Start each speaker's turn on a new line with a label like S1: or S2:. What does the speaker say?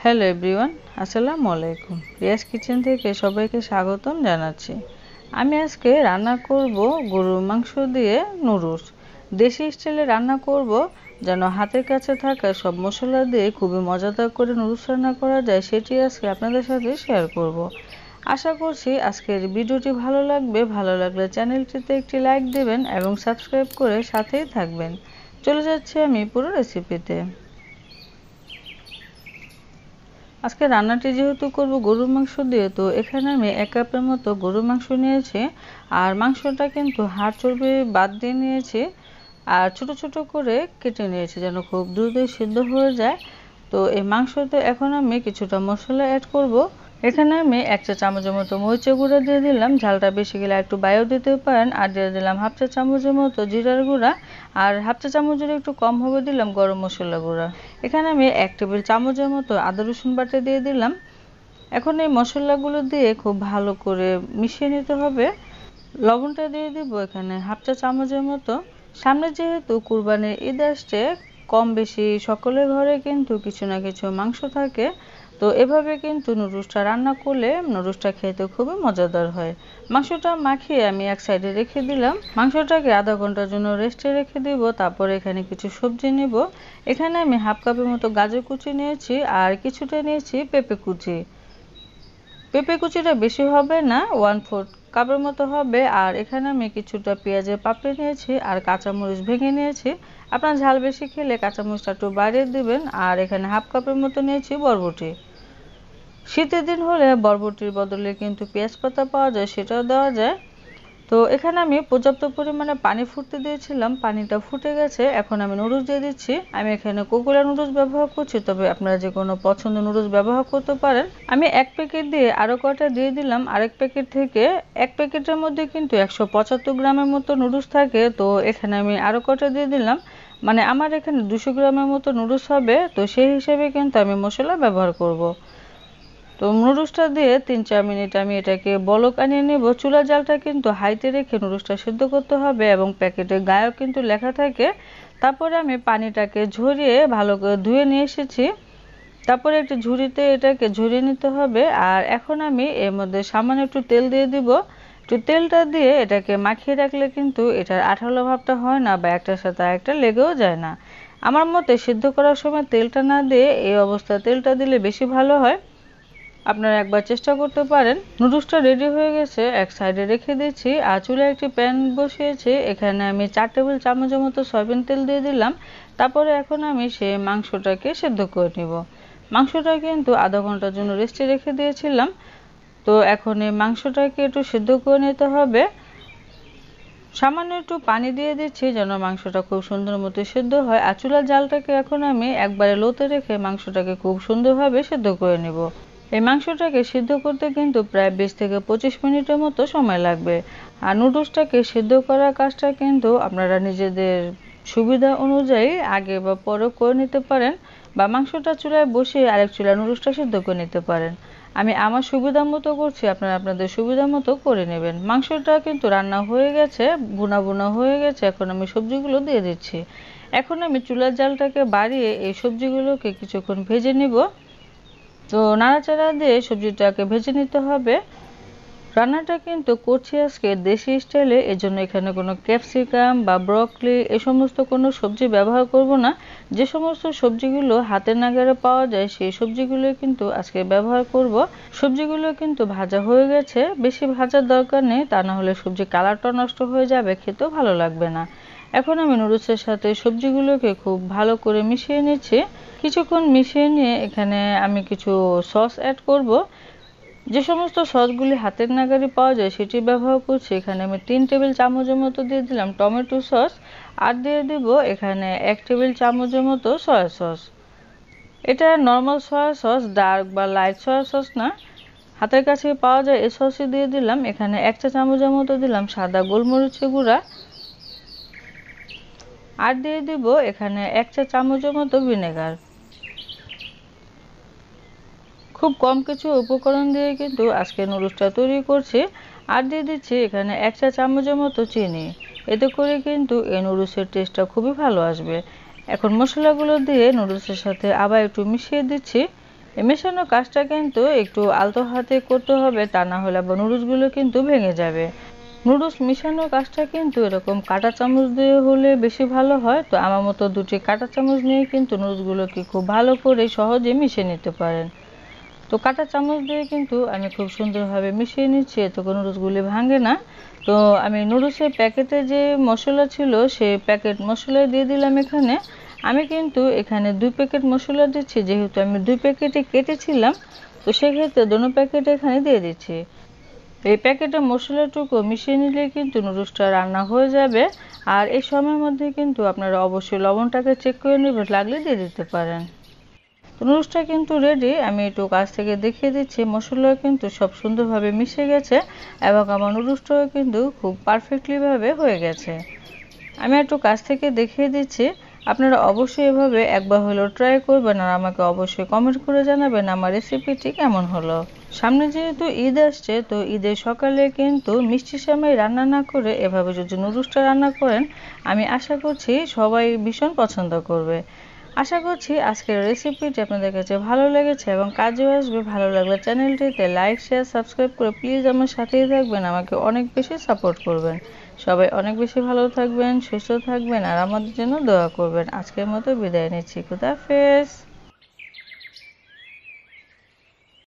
S1: Hello everyone, আসসালামু আলাইকুম। Riaz kitchen থেকে সবাইকে স্বাগতম জানাচ্ছি। আমি আজকে রান্না করব গরুর মাংস দিয়ে নুডলস। দেশি স্টাইলে রান্না করব, যেন হাতের কাছে থাকা সব মশলা দিয়ে খুবই মজাদার করে নুডলস রান্না করা যায়, সেটি আজকে আপনাদের সাথে শেয়ার করব। আশা করছি আজকের ভিডিওটি ভালো লাগবে। ভালো লাগলে চ্যানেলটিতে একটি লাইক দেবেন এবং সাবস্ক্রাইব করে সাথেই থাকবেন। চলে যাচ্ছি আমি পুরো রেসিপিতে। আজকে রান্নাটি যেহেতু করব গরুর মাংস দিয়ে, তো এখানে আমি 1 কাপের মতো গরুর মাংস নিয়েছি। আর মাংসটা কিন্তু হাড় চর্বি বাদ দিয়ে নিয়েছি, আর ছোট ছোট করে কেটে নিয়েছি যেন খুব দ্রুত সিদ্ধ হয়ে যায়। তো এই মাংসতে এখন আমি কিছুটা মশলা অ্যাড করব। এখানে আমি 1 চা চামচের মতো মরিচের গুঁড়া দিয়ে দিলাম, ঝালটা বেশি গেলে একটু বায়ও দিতে পারেন। আর দিয়ে দিলাম 1/2 চা চামচের মতো জিরার গুঁড়া, আর 1/2 চা চামচের একটু কম হবে দিলাম গরম মশলা গুঁড়া। এখানে আমি 1 টেবিল চামচের মতো আদা রসুন বাটা দিয়ে দিলাম। এখন এই মশলাগুলো দিয়ে খুব ভালো করে মিশিয়ে নিতে হবে। লবণটা দিয়ে দিব এখানে 1/2 চা চামচের মতো। সামনে যেহেতু কুরবানির ঈদ আসছে, কম বেশি সকলের ঘরে কিন্তু কিছু না কিছু মাংস থাকে। তো এভাবে কিন্তু নুডলসটা রান্না করলে নুডলসটা খেতে খুবই মজাদার হয়। মাংসটা মাখিয়ে আমি এক সাইডে রেখে দিলাম। মাংসটাকে আধা ঘন্টার জন্য রেস্টে রেখে দিব। তারপরে এখানে কিছু সবজি নেব। এখানে আমি 1/2 কাপের মতো গাজর কুচি নিয়েছি, আর কিছুটা নিয়েছি পেঁপে কুচি। পেঁপে কুচিটা বেশি হবে না, 1/4 কাপের মতো হবে। আর এখানে আমি কিছুটা পেঁয়াজের পাপড়ি নিয়েছি, আর কাঁচামরিচ ভেঙে নিয়েছি। আপনার ঝাল বেশি খেলে কাঁচামরিচটা একটু বাড়িয়ে দিবেন। আর এখানে 1/2 কাপের মতো নিয়েছি বরবটি। শীতের দিন হলে বরবটির বদলে কিন্তু পেঁয়াজ পাতা পাওয়া যায়, সেটাও দেওয়া যায়। তো এখানে আমি পর্যাপ্ত পরিমাণে পানি ফুটতে দিয়েছিলাম, পানিটা ফুটে গেছে। এখন আমি নুডলস দিয়ে দিচ্ছি। আমি এখানে কোকোলা নুডলস ব্যবহার করছি, তবে আপনারা যে কোনো পছন্দের নুডলস ব্যবহার করতে পারেন। আমি 1 প্যাকেট দিয়ে আরও কয়টা দিয়ে দিলাম। আরেক প্যাকেট থেকে 1 প্যাকেটের মধ্যে কিন্তু 175 গ্রামের মতো নুডলস থাকে। তো এখানে আমি আরও কয়টা দিয়ে দিলাম, মানে আমার এখানে 200 গ্রামের মতো নুডলস হবে। তো সেই হিসেবে কিন্তু আমি মশলা ব্যবহার করব। তো নুডলসটা দিয়ে 3-4 মিনিট আমি এটাকে বলক আনিয়ে নেব। চুলার জালটা কিন্তু হাইতে রেখে নুডলসটা সিদ্ধ করতে হবে, এবং প্যাকেটের গায়েও কিন্তু লেখা থাকে। তারপরে আমি পানিটাকে ঝরিয়ে ভালো করে ধুয়ে নিয়ে এসেছি। তারপরে একটি ঝুড়িতে এটাকে ঝরিয়ে নিতে হবে। আর এখন আমি এর মধ্যে সামান্য একটু তেল দিয়ে দিব। একটু তেলটা দিয়ে এটাকে মাখিয়ে রাখলে কিন্তু এটার আঠালো ভাবটা হয় না, বা একটার সাথে আরেকটা লেগেও যায় না। আমার মতে সিদ্ধ করার সময় তেলটা না দিয়ে এই অবস্থায় তেলটা দিলে বেশি ভালো হয়। আপনারা একবার চেষ্টা করতে পারেন। নুডলসটা রেডি হয়ে গেছে, এক সাইডে রেখে দিচ্ছি। আর চুলায় একটি প্যান বসিয়েছি। এখানে আমি 4 টেবিল চামচের মতো সয়াবিন তেল দিয়ে দিলাম। তারপরে এখন আমি সেই মাংসটাকে সেদ্ধ করে নিব। মাংসটা কিন্তু আধা ঘন্টার জন্য রেস্টে রেখে দিয়েছিলাম। তো এখন এই মাংসটাকে একটু সেদ্ধ করে নিতে হবে। সামান্য একটু পানি দিয়ে দিচ্ছি যেন মাংসটা খুব সুন্দর মতো সেদ্ধ হয়। আর চুলার জালটাকে এখন আমি একবারে লোতে রেখে মাংসটাকে খুব সুন্দরভাবে সেদ্ধ করে নিব। এই মাংসটাকে সিদ্ধ করতে কিন্তু প্রায় 20 থেকে 25 মিনিটের মতো সময় লাগবে। আর নুডলসটাকে সিদ্ধ করার কাজটা কিন্তু আপনারা নিজেদের সুবিধা অনুযায়ী আগে বা পরে করে নিতে পারেন, বা মাংসটা চুলায় বসিয়ে আরেক চুলায় নুডলসটা সিদ্ধ করে নিতে পারেন। আমি আমার সুবিধা মতো করছি, আপনারা আপনাদের সুবিধা মতো করে নেবেন। মাংসটা কিন্তু রান্না হয়ে গেছে, ভুনা ভুনা হয়ে গেছে। এখন আমি সবজিগুলো দিয়ে দিচ্ছি। এখন আমি চুলার জালটাকে বাড়িয়ে এই সবজিগুলোকে কিছুক্ষণ ভেজে নিব। তো নাড়াচাড়া দিয়ে সবজিটাকে ভেজে নিতে হবে। রান্নাটা কিন্তু করছি আজকে দেশি স্টাইলে, এজন্য এখানে কোনো ক্যাপসিকাম বা ব্রকলি এই সমস্ত কোনো সবজি ব্যবহার করব না। যে সমস্ত সবজিগুলো হাতের নাগালে পাওয়া যায় সেই সবজিগুলো কিন্তু আজকে ব্যবহার করব। সবজিগুলো কিন্তু ভাজা হয়ে গেছে, বেশি ভাজার দরকার নেই, তা না হলে সবজির কালারটা নষ্ট হয়ে যাবে, খেতেও ভালো লাগবে না। এখন আমি নুডলসের সাথে সবজিগুলোকে খুব ভালো করে মিশিয়ে নিচ্ছি। কিছুক্ষণ মিশিয়ে নিয়ে এখানে আমি কিছু সস অ্যাড করব। যে সমস্ত সসগুলি হাতের নাগালে পাওয়া যায় সেটি ব্যবহার করছি। এখানে আমি 3 টেবিল চামচের মতো দিয়ে দিলাম টমেটো সস, আর দিয়ে দিব এখানে 1 টেবিল চামচের মতো সয়া সস। এটা নর্মাল সয়া সস, ডার্ক বা লাইট সয়া সস না, হাতের কাছে পাওয়া যায় এই সসই দিয়ে দিলাম। এখানে 1 চা চামচের মতো দিলাম সাদা গোলমরিচের গুঁড়া, আর দিয়ে দিব এখানে 1 চা চামচের মতো ভিনেগার। খুব কম কিছু উপকরণ দিয়ে কিন্তু আজকে নুডলসটা তৈরি করছি। আর দিয়ে দিচ্ছি এখানে 1 চা চামচের মতো চিনি। এতে করে কিন্তু এই নুডলসের টেস্টটা খুবই ভালো আসবে। এখন মশলাগুলো দিয়ে নুডলসের সাথে আবার একটু মিশিয়ে দিচ্ছি। এই মেশানোর কাজটা কিন্তু একটু আলতো হাতে করতে হবে, তা না হলে আবার নুডলসগুলো কিন্তু ভেঙে যাবে। নুডলস মিশানোর কাজটা কিন্তু এরকম কাঁটা চামচ দিয়ে হলে বেশি ভালো হয়। তো আমার মতো দুটি কাঁটা চামচ নিয়ে কিন্তু নুডলসগুলোকে খুব ভালো করে সহজে মিশিয়ে নিতে পারেন। তো কাঁটা চামচ দিয়ে কিন্তু আমি খুব সুন্দরভাবে মিশিয়ে নিচ্ছি, এতে করে নুডলসগুলি ভাঙে না। তো আমি নুডলসের প্যাকেটে যে মশলা ছিল সেই প্যাকেট মশলা দিয়ে দিলাম এখানে। আমি কিন্তু এখানে 2 প্যাকেট মশলা দিচ্ছি, যেহেতু আমি 2 প্যাকেটে কেটেছিলাম, তো সেক্ষেত্রে দোনো প্যাকেট এখানে দিয়ে দিচ্ছি। এই প্যাকেটের মশলাটুকু মিশিয়ে নিলে কিন্তু নুডলসটা রান্না হয়ে যাবে। আর এই সময়ের মধ্যে কিন্তু আপনারা অবশ্যই লবণটাকে চেক করে নেবেন, লাগলে দিয়ে দিতে পারেন। তো নুডলসটা কিন্তু রেডি। আমি একটু কাছ থেকে দেখিয়ে দিচ্ছি, মশলা কিন্তু সব সুন্দরভাবে মিশে গেছে এবং আমার নুডলসটাও কিন্তু খুব পারফেক্টলিভাবে হয়ে গেছে। আমি একটু কাছ থেকে দেখিয়ে দিচ্ছি। আপনারা অবশ্যই এভাবে একবার হলেও ট্রাই করবেন আর আমাকে অবশ্যই কমেন্ট করে জানাবেন আমার রেসিপিটি কেমন হলো। সামনে যেহেতু ঈদ আসছে, তো ঈদের সকালে কিন্তু মিষ্টি সেমাই রান্না না করে এভাবে যদি নুডলসটা রান্না করেন, আমি আশা করছি সবাই ভীষণ পছন্দ করবে। আশা করছি আজকের রেসিপিটি আপনাদের কাছে ভালো লেগেছে এবং কাজেও আসবে। ভালো লাগলে চ্যানেলটিতে লাইক, শেয়ার, সাবস্ক্রাইব করে প্লিজ আমার সাথেই থাকবেন, আমাকে অনেক বেশি সাপোর্ট করবেন। সবাই অনেক বেশি ভালো থাকবেন, সুস্থ থাকবেন আর আমাদের জন্য দোয়া করবেন। আজকের মতো বিদায় নিচ্ছি। খুদা হাফেজ।